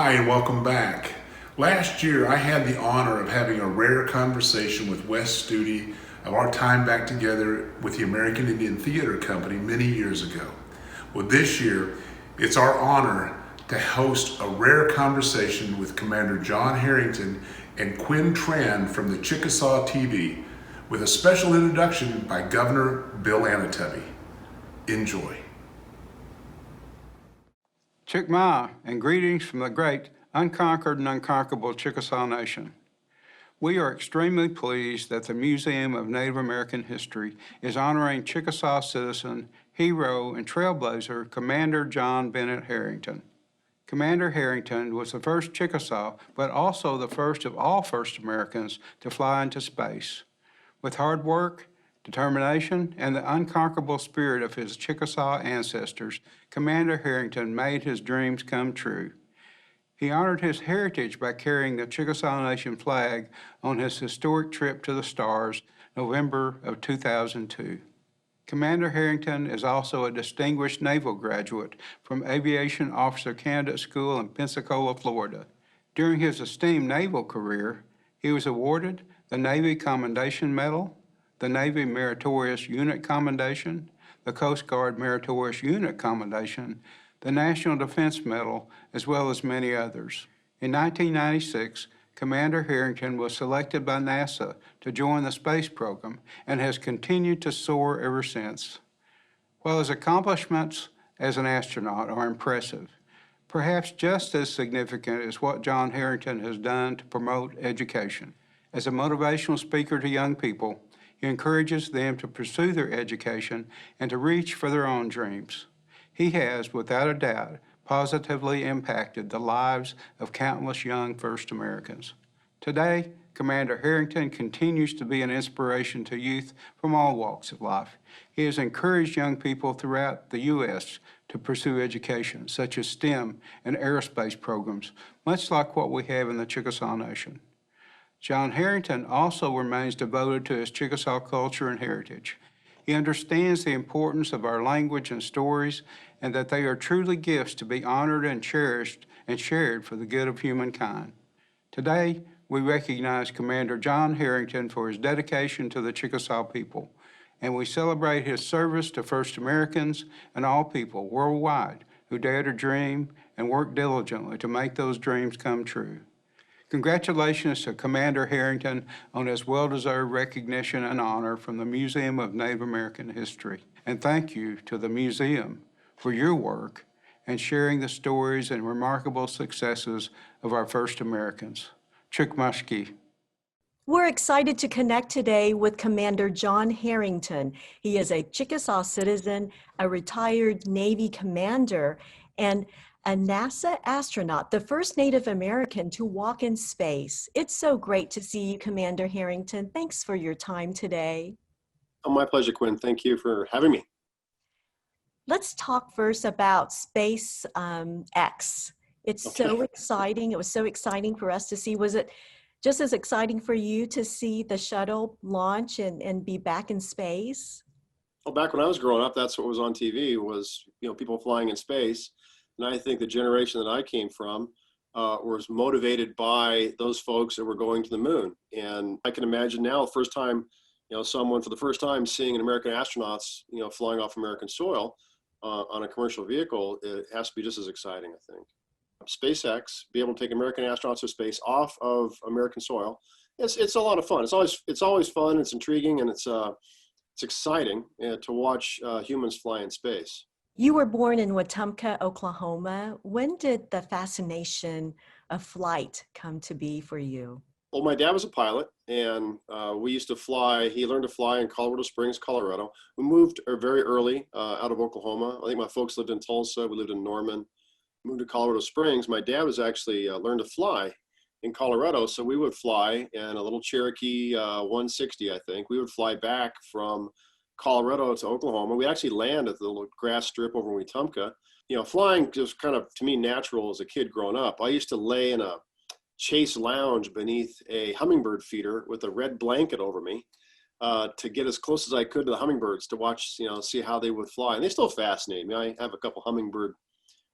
Hi, and welcome back. Last year, I had the honor of having a rare conversation with Wes Studi of our time back together with the American Indian Theater Company many years ago. Well, this year, it's our honor to host a rare conversation with Commander John Herrington and Quin Tran from the Chickasaw TV, with a special introduction by Governor Bill Anatubby. Enjoy. Chickmah, and greetings from the great, unconquered and unconquerable Chickasaw Nation. We are extremely pleased that the Museum of Native American History is honoring Chickasaw citizen, hero, and trailblazer Commander John Bennett Herrington. Commander Herrington was the first Chickasaw, but also the first of all First Americans to fly into space. With hard work, determination, and the unconquerable spirit of his Chickasaw ancestors, Commander Herrington made his dreams come true. He honored his heritage by carrying the Chickasaw Nation flag on his historic trip to the stars, November of 2002. Commander Herrington is also a distinguished naval graduate from Aviation Officer Candidate School in Pensacola, Florida. During his esteemed naval career, he was awarded the Navy Commendation Medal, the Navy Meritorious Unit Commendation, the Coast Guard Meritorious Unit Commendation, the National Defense Medal, as well as many others. In 1996, Commander Herrington was selected by NASA to join the space program and has continued to soar ever since. While his accomplishments as an astronaut are impressive, perhaps just as significant is what John Herrington has done to promote education. As a motivational speaker to young people, he encourages them to pursue their education and to reach for their own dreams. He has, without a doubt, positively impacted the lives of countless young First Americans. Today, Commander Herrington continues to be an inspiration to youth from all walks of life. He has encouraged young people throughout the U.S. to pursue education, such as STEM and aerospace programs, much like what we have in the Chickasaw Nation. John Herrington also remains devoted to his Chickasaw culture and heritage. He understands the importance of our language and stories, and that they are truly gifts to be honored and cherished and shared for the good of humankind. Today, we recognize Commander John Herrington for his dedication to the Chickasaw people, and we celebrate his service to First Americans and all people worldwide who dare to dream and work diligently to make those dreams come true. Congratulations to Commander Herrington on his well-deserved recognition and honor from the Museum of Native American History. And thank you to the museum for your work and sharing the stories and remarkable successes of our First Americans. Chukmashki. We're excited to connect today with Commander John Herrington. He is a Chickasaw citizen, a retired Navy commander, and a NASA astronaut, the first Native American to walk in space. It's so great to see you, Commander Herrington. Thanks for your time today. Oh, my pleasure, Quinn. Thank you for having me. Let's talk first about Space X. It's Okay. so exciting. It was so exciting for us to see. Was it just as exciting for you to see the shuttle launch and be back in space? Well, back when I was growing up, that's what was on TV was, people flying in space. And I think the generation that I came from was motivated by those folks that were going to the moon. And I can imagine now, first time, someone for the first time seeing an American astronauts, flying off American soil on a commercial vehicle, it has to be just as exciting, I think. SpaceX, be able to take American astronauts to space off of American soil, it's a lot of fun. It's always fun. It's intriguing, and it's exciting to watch humans fly in space. You were born in Wetumpka, Oklahoma. When did the fascination of flight come to be for you? Well, my dad was a pilot, and we used to fly. He learned to fly in Colorado Springs, Colorado. We moved very early out of Oklahoma. I think my folks lived in Tulsa. We lived in Norman. Moved to Colorado Springs. My dad was actually learned to fly in Colorado, so we would fly in a little Cherokee 160, I think. We would fly back from Colorado to Oklahoma. We actually land at the little grass strip over in Wetumpka. Flying just kind of, to me, natural as a kid growing up. I used to lay in a Chase lounge beneath a hummingbird feeder with a red blanket over me to get as close as I could to the hummingbirds to watch, see how they would fly. And they still fascinate me. I have a couple hummingbird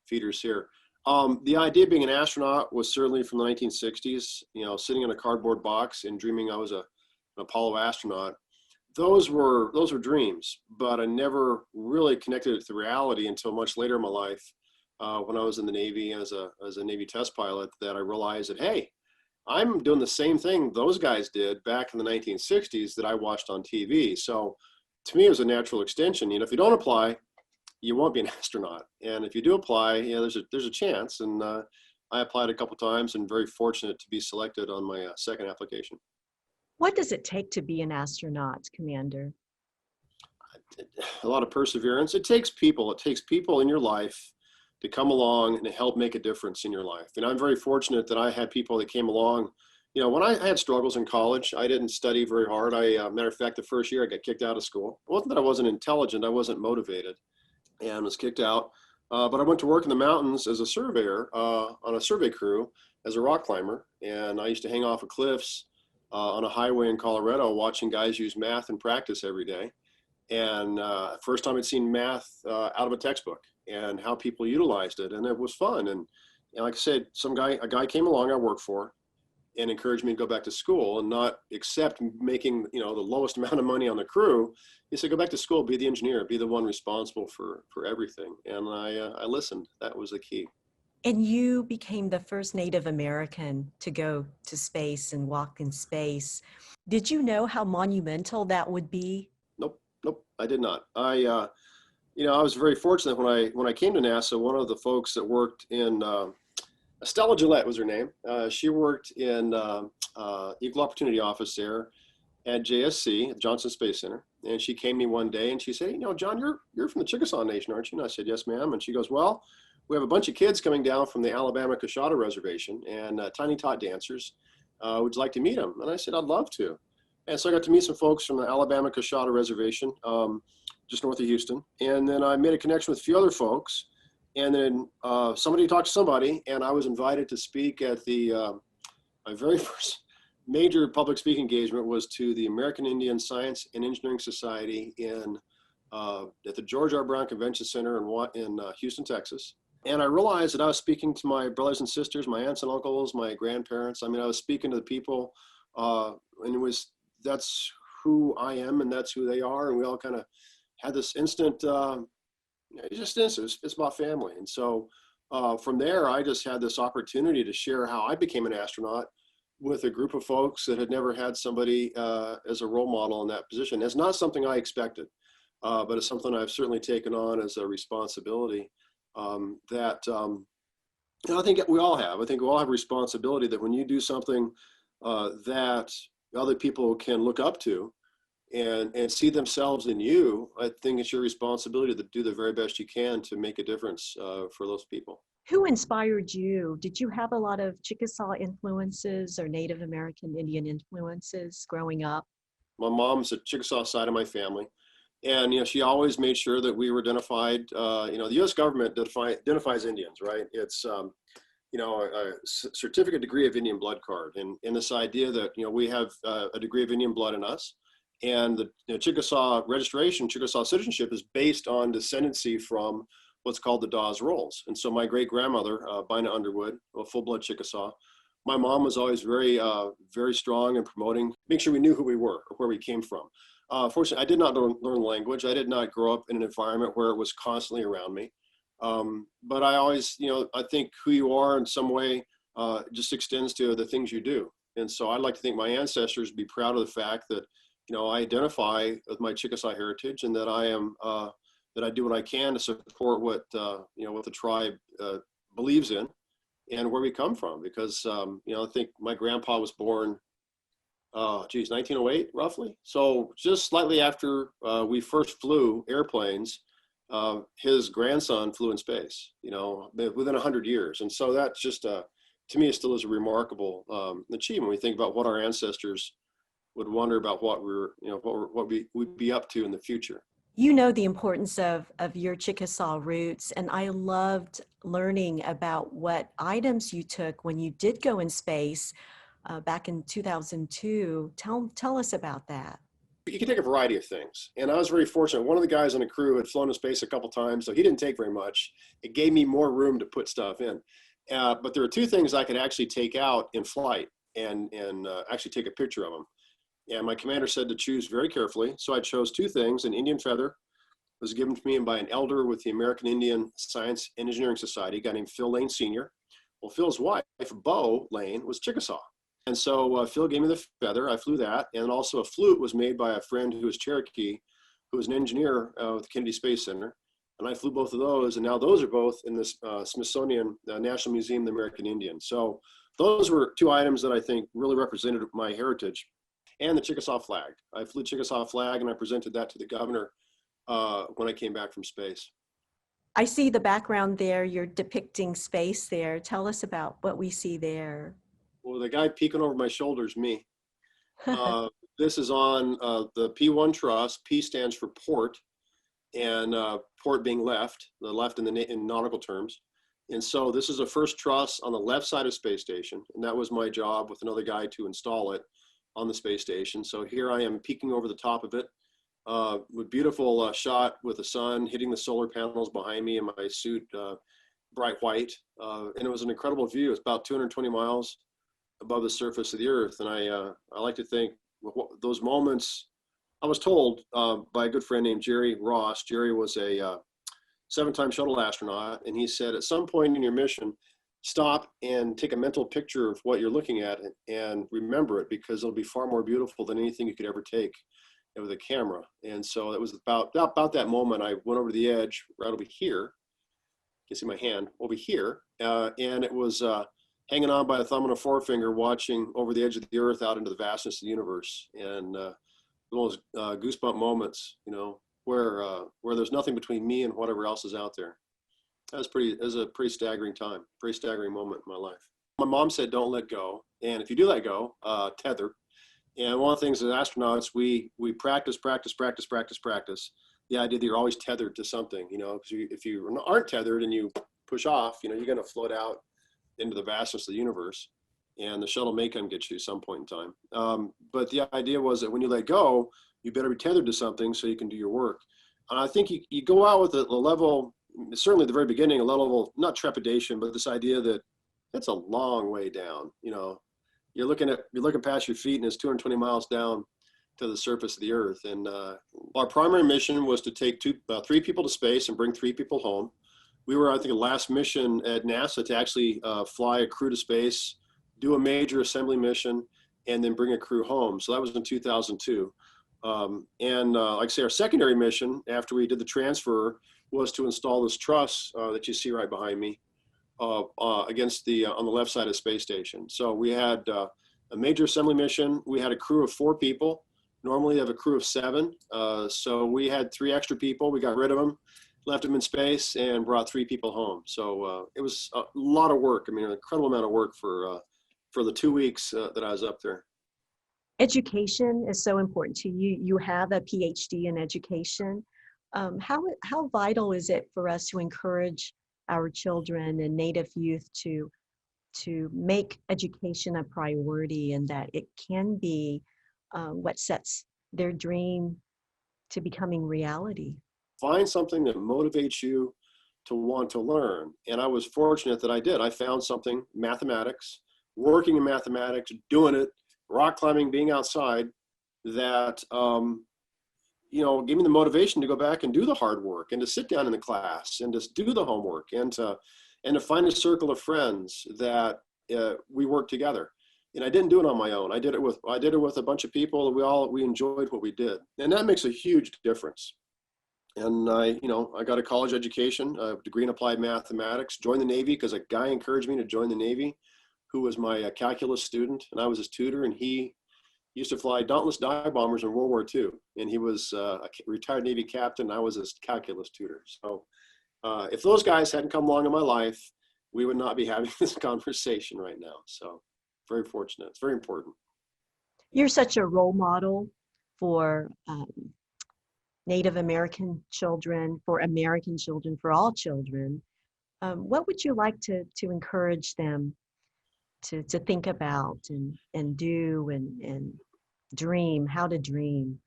feeders here. The idea of being an astronaut was certainly from the 1960s, sitting in a cardboard box and dreaming I was an Apollo astronaut. Those were dreams, but I never really connected it to reality until much later in my life, when I was in the Navy as a Navy test pilot, that I realized that, hey, I'm doing the same thing those guys did back in the 1960s that I watched on TV. So to me, it was a natural extension. If you don't apply, you won't be an astronaut. And if you do apply, there's a chance. And I applied a couple times and very fortunate to be selected on my second application. What does it take to be an astronaut, Commander? A lot of perseverance. It takes people in your life to come along and help make a difference in your life. And I'm very fortunate that I had people that came along. When I had struggles in college, I didn't study very hard. Matter of fact, the first year I got kicked out of school. It wasn't that I wasn't intelligent, I wasn't motivated and was kicked out. But I went to work in the mountains as a surveyor on a survey crew as a rock climber. And I used to hang off of cliffs on a highway in Colorado watching guys use math in practice every day. And first time I'd seen math out of a textbook and how people utilized it. And it was fun. And like I said, a guy came along I worked for and encouraged me to go back to school and not accept making, the lowest amount of money on the crew. He said, go back to school, be the engineer, be the one responsible for everything. And I listened. That was the key. And you became the first Native American to go to space and walk in space. Did you know how monumental that would be? Nope, I did not. I was very fortunate when I came to NASA. One of the folks that worked in Estella Gillette was her name. She worked in Equal Opportunity Office there at JSC, Johnson Space Center. And she came to me one day and she said, John, you're from the Chickasaw Nation, aren't you? And I said, yes, ma'am. And she goes, well, we have a bunch of kids coming down from the Alabama Coshada Reservation and tiny tot dancers. Would you like to meet them? And I said, I'd love to. And so I got to meet some folks from the Alabama Coshada Reservation, just north of Houston. And then I made a connection with a few other folks. And then somebody talked to somebody, and I was invited to speak at my very first major public speaking engagement was to the American Indian Science and Engineering Society at the George R. Brown Convention Center in Houston, Texas. And I realized that I was speaking to my brothers and sisters, my aunts and uncles, my grandparents. I was speaking to the people, and that's who I am and that's who they are. And we all kind of had this instant, it's about family. And so from there, I just had this opportunity to share how I became an astronaut with a group of folks that had never had somebody as a role model in that position. It's not something I expected, but it's something I've certainly taken on as a responsibility that I think we all have. I think we all have responsibility that when you do something that other people can look up to and see themselves in you, I think it's your responsibility to do the very best you can to make a difference for those people. Who inspired you? Did you have a lot of Chickasaw influences or Native American Indian influences growing up? My mom's the Chickasaw side of my family. And, she always made sure that we were identified. The U.S. government identifies Indians, right? It's, a certificate degree of Indian blood card. And this idea that, we have a degree of Indian blood in us. And the Chickasaw registration, Chickasaw citizenship is based on descendancy from what's called the Dawes Rolls. And so my great-grandmother, Bina Underwood, a full-blood Chickasaw, my mom was always very, very strong in promoting, making sure we knew who we were or where we came from. Fortunately, I did not learn language. I did not grow up in an environment where it was constantly around me. But I always, I think who you are in some way just extends to the things you do. And so I'd like to think my ancestors be proud of the fact that, I identify with my Chickasaw heritage and that I am, that I do what I can to support what the tribe believes in and where we come from. Because, I think my grandpa was born 1908 roughly. So just slightly after we first flew airplanes, his grandson flew in space, within 100 years. And so that's just, to me, it still is a remarkable achievement. We think about what our ancestors would wonder about what we would be up to in the future. You know the importance of your Chickasaw roots, and I loved learning about what items you took when you did go in space back in 2002. Tell us about that. you can take a variety of things. And I was very fortunate. One of the guys on the crew had flown to space a couple times, so he didn't take very much. It gave me more room to put stuff in. But there are two things I could actually take out in flight and actually take a picture of them. And my commander said to choose very carefully. So I chose two things. An Indian feather was given to me by an elder with the American Indian Science and Engineering Society, a guy named Phil Lane Sr. Well, Phil's wife, Bo Lane, was Chickasaw. And so Phil gave me the feather. I flew that. And also a flute was made by a friend who was Cherokee, who was an engineer with the Kennedy Space Center. And I flew both of those. And now those are both in the Smithsonian National Museum of the American Indian. So those were two items that I think really represented my heritage. And the Chickasaw flag. I flew Chickasaw flag and I presented that to the governor when I came back from space. I see the background there. You're depicting space there. Tell us about what we see there. Well, the guy peeking over my shoulder is me. This is on the P1 truss. P stands for port, and port being left, the left in nautical terms. And so this is the first truss on the left side of space station, and that was my job with another guy to install it on the space station. So here I am peeking over the top of it with beautiful shot with the sun hitting the solar panels behind me in my suit, bright white. And it was an incredible view. It's about 220 miles above the surface of the earth. And I like to think those moments, I was told by a good friend named Jerry Ross. Jerry was a 7-time shuttle astronaut. And he said, at some point in your mission, stop and take a mental picture of what you're looking at and remember it, because it'll be far more beautiful than anything you could ever take with a camera. And so it was about that moment. I went over to the edge right over here. You can see my hand over here. And it was hanging on by a thumb and a forefinger, watching over the edge of the earth out into the vastness of the universe. And those goosebump moments, you know, where there's nothing between me and whatever else is out there. That was a pretty staggering time, pretty staggering moment in my life. My mom said, don't let go. And if you do let go, tether. And one of the things as astronauts, we practice. The idea that you're always tethered to something, you know, because if you aren't tethered and you push off, you know, you're going to float out into the vastness of the universe, and the shuttle may come get you at some point in time. But the idea was that when you let go, you better be tethered to something so you can do your work. And I think you go out with a level, certainly at the very beginning, a level of not trepidation, but this idea that it's a long way down. You know, you're looking past your feet, and it's 220 miles down to the surface of the earth. And our primary mission was to take 3 people to space and bring 3 people home. We were, I think, the last mission at NASA to actually fly a crew to space, do a major assembly mission, and then bring a crew home. So that was in 2002. Like I say, our secondary mission after we did the transfer was to install this truss that you see right behind me against on the left side of the space station. So we had a major assembly mission. We had a crew of 4 people. Normally, you have a crew of 7. So we had 3 extra people. We got rid of them, left them in space, and brought 3 people home. So it was a lot of work. I mean, an incredible amount of work for the 2 weeks that I was up there. Education is so important to you. You have a PhD in education. How vital is it for us to encourage our children and Native youth to make education a priority, and that it can be what sets their dream to becoming reality? Find something that motivates you to want to learn. And I was fortunate that I did. I found something, mathematics, working in mathematics, doing it, rock climbing, being outside, that you know, gave me the motivation to go back and do the hard work, and to sit down in the class and just do the homework, and to find a circle of friends that we worked together. And I didn't do it on my own. I did it with a bunch of people. We enjoyed what we did, and that makes a huge difference. And I got a college education, a degree in applied mathematics, joined the Navy because a guy encouraged me to join the Navy, who was my calculus student, and I was his tutor, and he used to fly Dauntless dive bombers in World War II, and he was a retired Navy captain. I was his calculus tutor. So if those guys hadn't come along in my life, we would not be having this conversation right now. So very fortunate. It's very important. You're such a role model for Native American children, for American children, for all children. What would you like to encourage them to think about and do and dream, how to dream?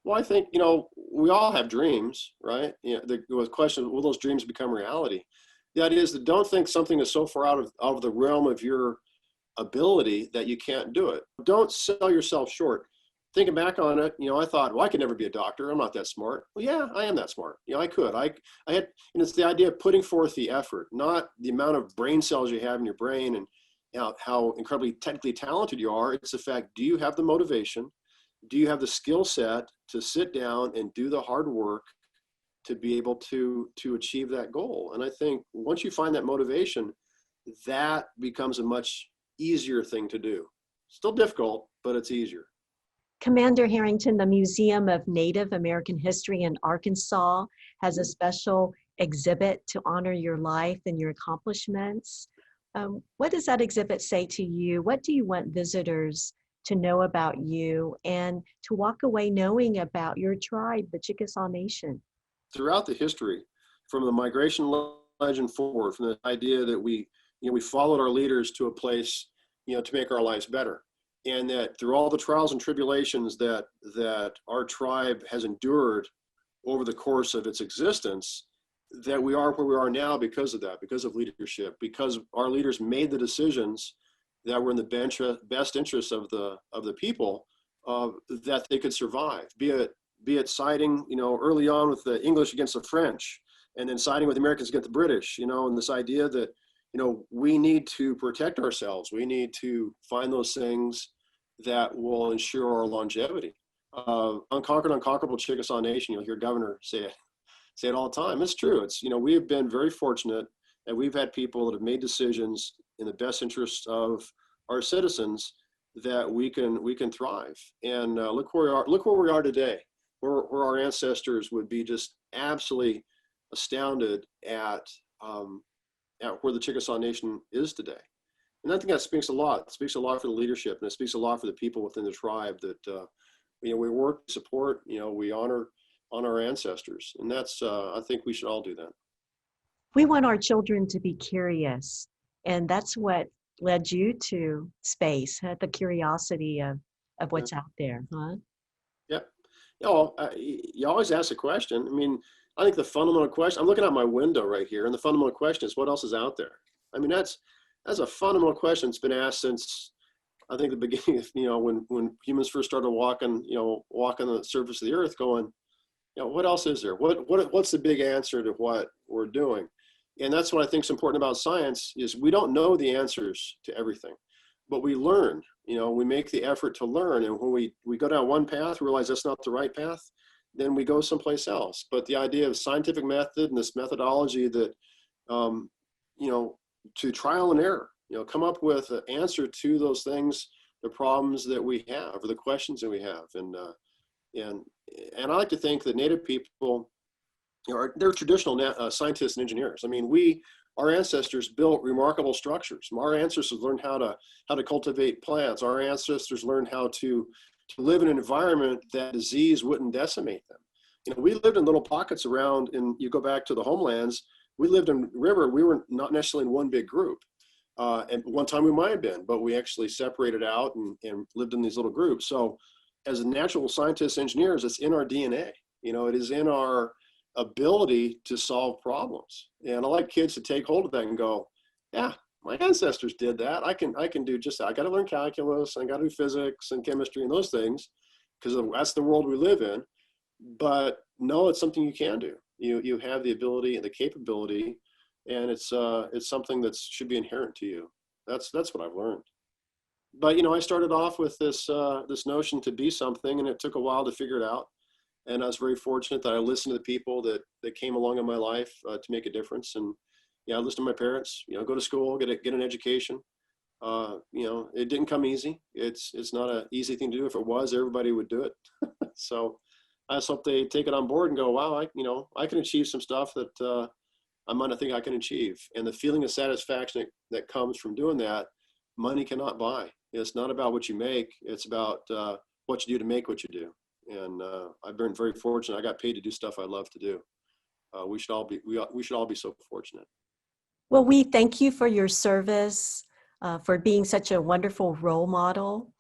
Well, I think, you know, we all have dreams, right? You know, the question, will those dreams become reality? The idea is that don't think something is so far out of the realm of your ability that you can't do it. Don't sell yourself short. Thinking back on it, you know, I thought, well, I could never be a doctor. I'm not that smart. Well, yeah, I am that smart. You know, I could. I had, and it's the idea of putting forth the effort, not the amount of brain cells you have in your brain and, you know, how incredibly technically talented you are. It's the fact, do you have the motivation? Do you have the skill set to sit down and do the hard work to be able to achieve that goal? And I think once you find that motivation, that becomes a much easier thing to do. Still difficult, but it's easier. Commander Herrington, the Museum of Native American History in Arkansas has a special exhibit to honor your life and your accomplishments. What does that exhibit say to you? What do you want visitors to know about you and to walk away knowing about your tribe, the Chickasaw Nation? Throughout the history, from the migration legend forward, from the idea that we followed our leaders to a place, you know, to make our lives better. And that through all the trials and tribulations that our tribe has endured over the course of its existence, that we are where we are now because of that, because of leadership, because our leaders made the decisions that were in the best interest of the people, that they could survive. Be it siding, you know, early on with the English against the French, and then siding with Americans against the British, you know, and this idea that, you know, we need to protect ourselves. We need to find those things that will ensure our longevity. Unconquered, unconquerable Chickasaw Nation, you'll hear Governor say it all the time. It's true. It's, you know, we have been very fortunate that we've had people that have made decisions in the best interest of our citizens that we can thrive. And look where we are today, where our ancestors would be just absolutely astounded at where the Chickasaw Nation is today. And I think that speaks a lot. It speaks a lot for the leadership, and it speaks a lot for the people within the tribe that, you know, we work, support, you know, we honor our ancestors. And that's, I think we should all do that. We want our children to be curious, and that's what led you to space, huh? The curiosity of what's out there, huh? Yeah. You know, you always ask a question. I mean, I think the fundamental question, I'm looking out my window right here, and the fundamental question is, what else is out there? I mean, that's a fundamental question that's been asked since, I think, the beginning of, you know, when humans first started walking the surface of the earth, going, you know, what else is there? What's the big answer to what we're doing? And that's what I think is important about science, is we don't know the answers to everything, but we learn. You know, we make the effort to learn, and when we go down one path, realize that's not the right path, then we go someplace else. But the idea of scientific method and this methodology that, you know, to trial and error, you know, come up with an answer to those things, the problems that we have, or the questions that we have. And I like to think that Native people, you know, they're traditional scientists and engineers. I mean, our ancestors built remarkable structures. Our ancestors learned how to cultivate plants. Our ancestors learned how to live in an environment that disease wouldn't decimate them. You know, we lived in little pockets around, and you go back to the homelands, we lived in river, we were not necessarily in one big group. And one time we might have been, but we actually separated out and lived in these little groups. So as natural scientists, engineers, it's in our DNA. You know, it is in our ability to solve problems. And I like kids to take hold of that and go, yeah, my ancestors did that. I can do just that. I got to learn calculus, I got to do physics and chemistry and those things, because that's the world we live in. But no, it's something you can do. You have the ability and the capability, and it's something that should be inherent to you. That's what I've learned. But, you know, I started off with this notion to be something, and it took a while to figure it out. And I was very fortunate that I listened to the people that came along in my life to make a difference. And yeah, I listened to my parents, you know, go to school, get an education. You know, it didn't come easy. It's not an easy thing to do. If it was, everybody would do it. So I just hope they take it on board and go, wow, I can achieve some stuff that I might not think I can achieve. And the feeling of satisfaction that comes from doing that, money cannot buy. It's not about what you make. It's about what you do to make what you do. And I've been very fortunate. I got paid to do stuff I love to do. We should all be so fortunate. Well, we thank you for your service, for being such a wonderful role model,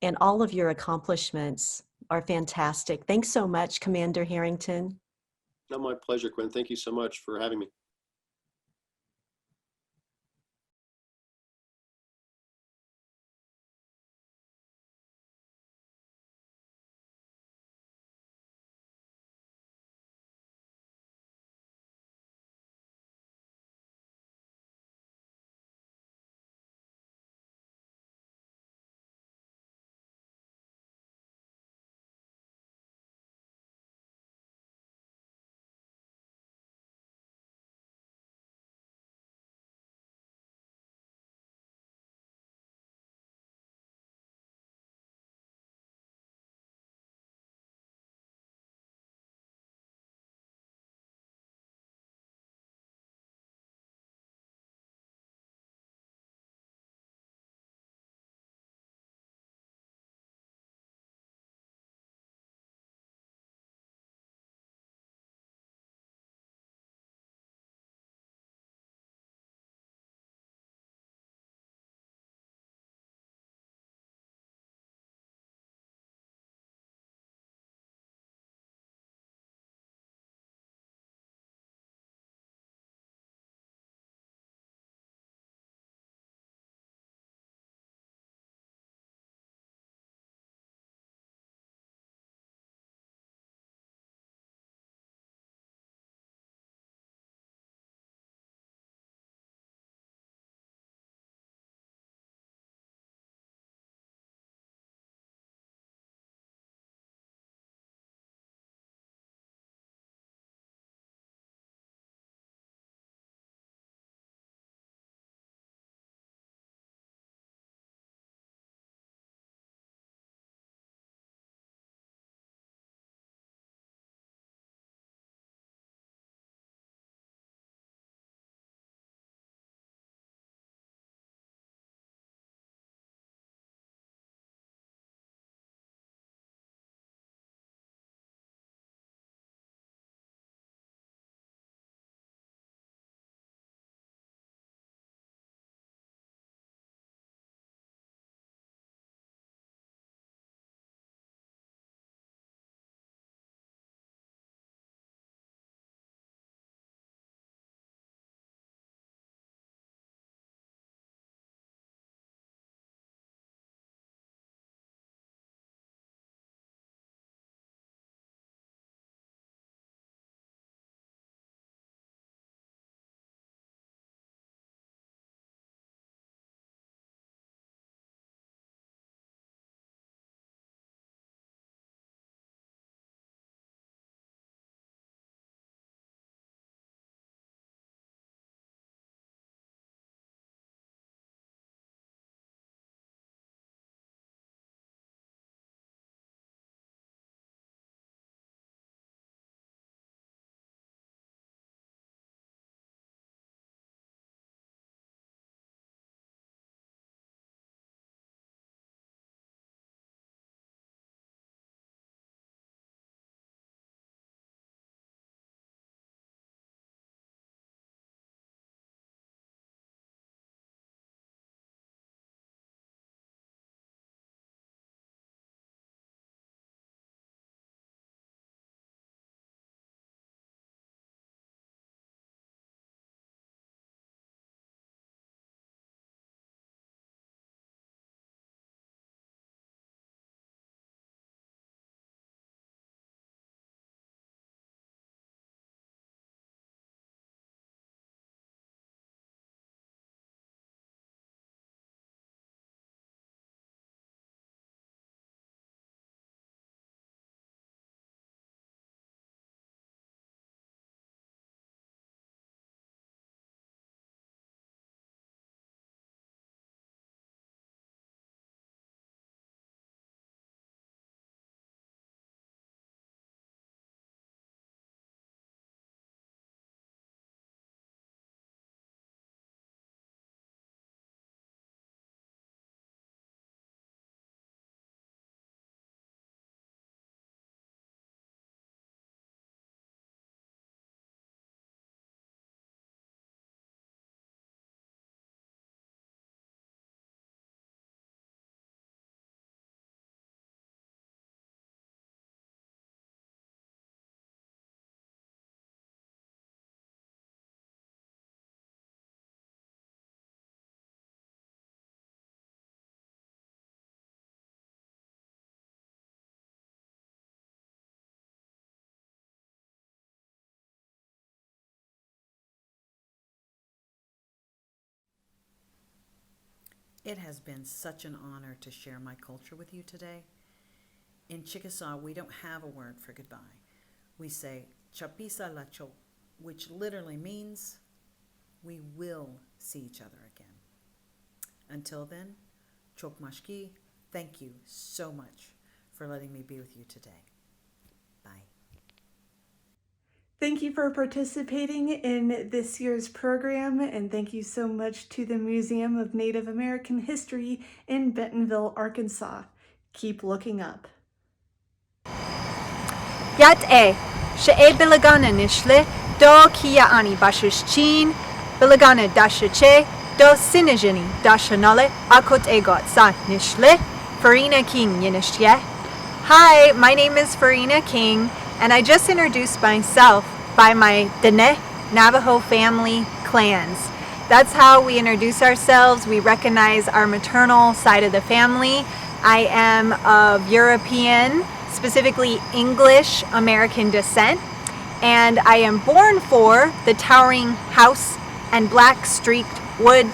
and all of your accomplishments are fantastic. Thanks so much, Commander Herrington. No, my pleasure, Quinn. Thank you so much for having me. It has been such an honor to share my culture with you today. In Chickasaw, we don't have a word for goodbye. We say, Chapisa lacho, which literally means we will see each other again. Until then, Chokmashki, thank you so much for letting me be with you today. Bye. Thank you for participating in this year's program, and thank you so much to the Museum of Native American History in Bentonville, Arkansas. Keep looking up. Yat she'e bilagana nishle, do kia ani bashish chin, bilagana dashache, do sinajini dashanale, akot egot sa nishle, Farina King yinishye. Hi, my name is Farina King, and I just introduced myself by my Dene Navajo family clans. That's how we introduce ourselves. We recognize our maternal side of the family. I am of European, specifically English American descent, and I am born for the Towering House and Black Streaked Wood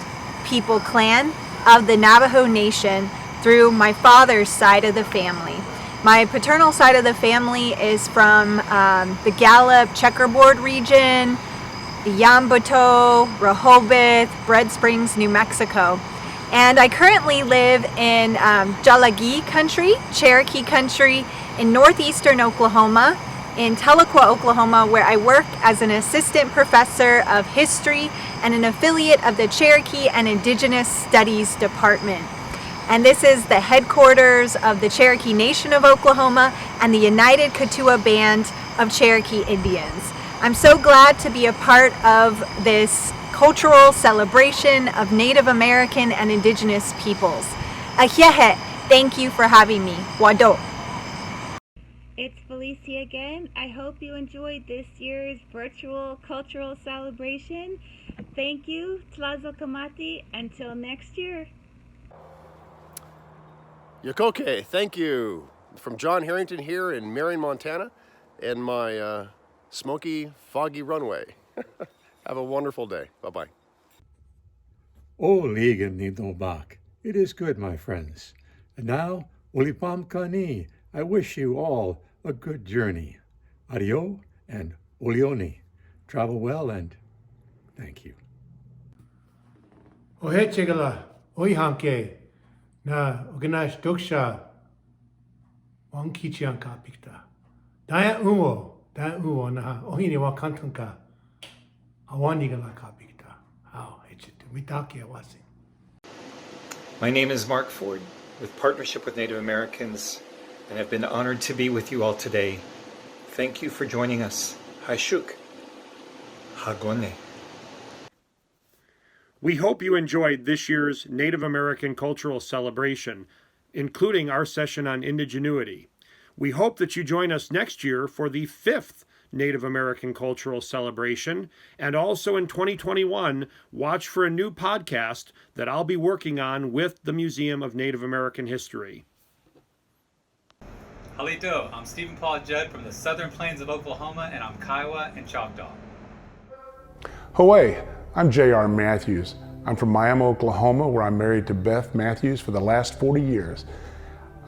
people clan of the Navajo Nation through my father's side of the family. My paternal side of the family is from the Gallup Checkerboard region, Yambuto, Rehoboth, Bread Springs, New Mexico. And I currently live in Jalagi country, Cherokee country, in northeastern Oklahoma, in Tahlequah, Oklahoma, where I work as an assistant professor of history and an affiliate of the Cherokee and Indigenous Studies Department. And this is the headquarters of the Cherokee Nation of Oklahoma and the United Kituwa Band of Cherokee Indians. I'm so glad to be a part of this cultural celebration of Native American and Indigenous peoples. Ahyehe, thank you for having me. Wado. It's Felicia again. I hope you enjoyed this year's virtual cultural celebration. Thank you, Tlazokamati. Until next year. Yokoke, thank you. From John Herrington here in Marion, Montana, and my smoky, foggy runway. Have a wonderful day. Bye-bye. O ligan ni dobak. It is good, my friends. And now, ulipam kani. I wish you all a good journey. Adio and ulioni. Travel well and thank you. Ohe chigala, oihanke. Na oganash doksha wankichian kapikta. Daya uwo na ohini wa kantunka awanigala kapikta. How echitu mitaki awasi. My name is Mark Ford, with Partnership with Native Americans, and have been honored to be with you all today. Thank you for joining us. Haishuk. Hagone. We hope you enjoyed this year's Native American Cultural Celebration, including our session on indigenuity. We hope that you join us next year for the 5th Native American Cultural Celebration, and also in 2021, watch for a new podcast that I'll be working on with the Museum of Native American History. Halito, I'm Stephen Paul Judd from the Southern Plains of Oklahoma, and I'm Kiowa and Choctaw. Hawaii, I'm J.R. Matthews. I'm from Miami, Oklahoma, where I'm married to Beth Matthews for the last 40 years.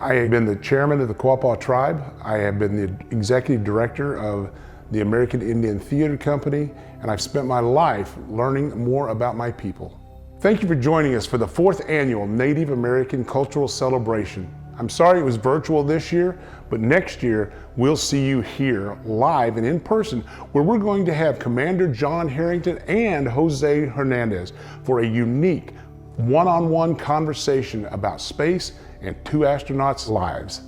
I have been the chairman of the Quapaw tribe. I have been the executive director of the American Indian Theater Company, and I've spent my life learning more about my people. Thank you for joining us for the 4th annual Native American Cultural Celebration. I'm sorry it was virtual this year, but next year we'll see you here live and in person, where we're going to have Commander John Herrington and Jose Hernandez for a unique one-on-one conversation about space and 2 astronauts' lives.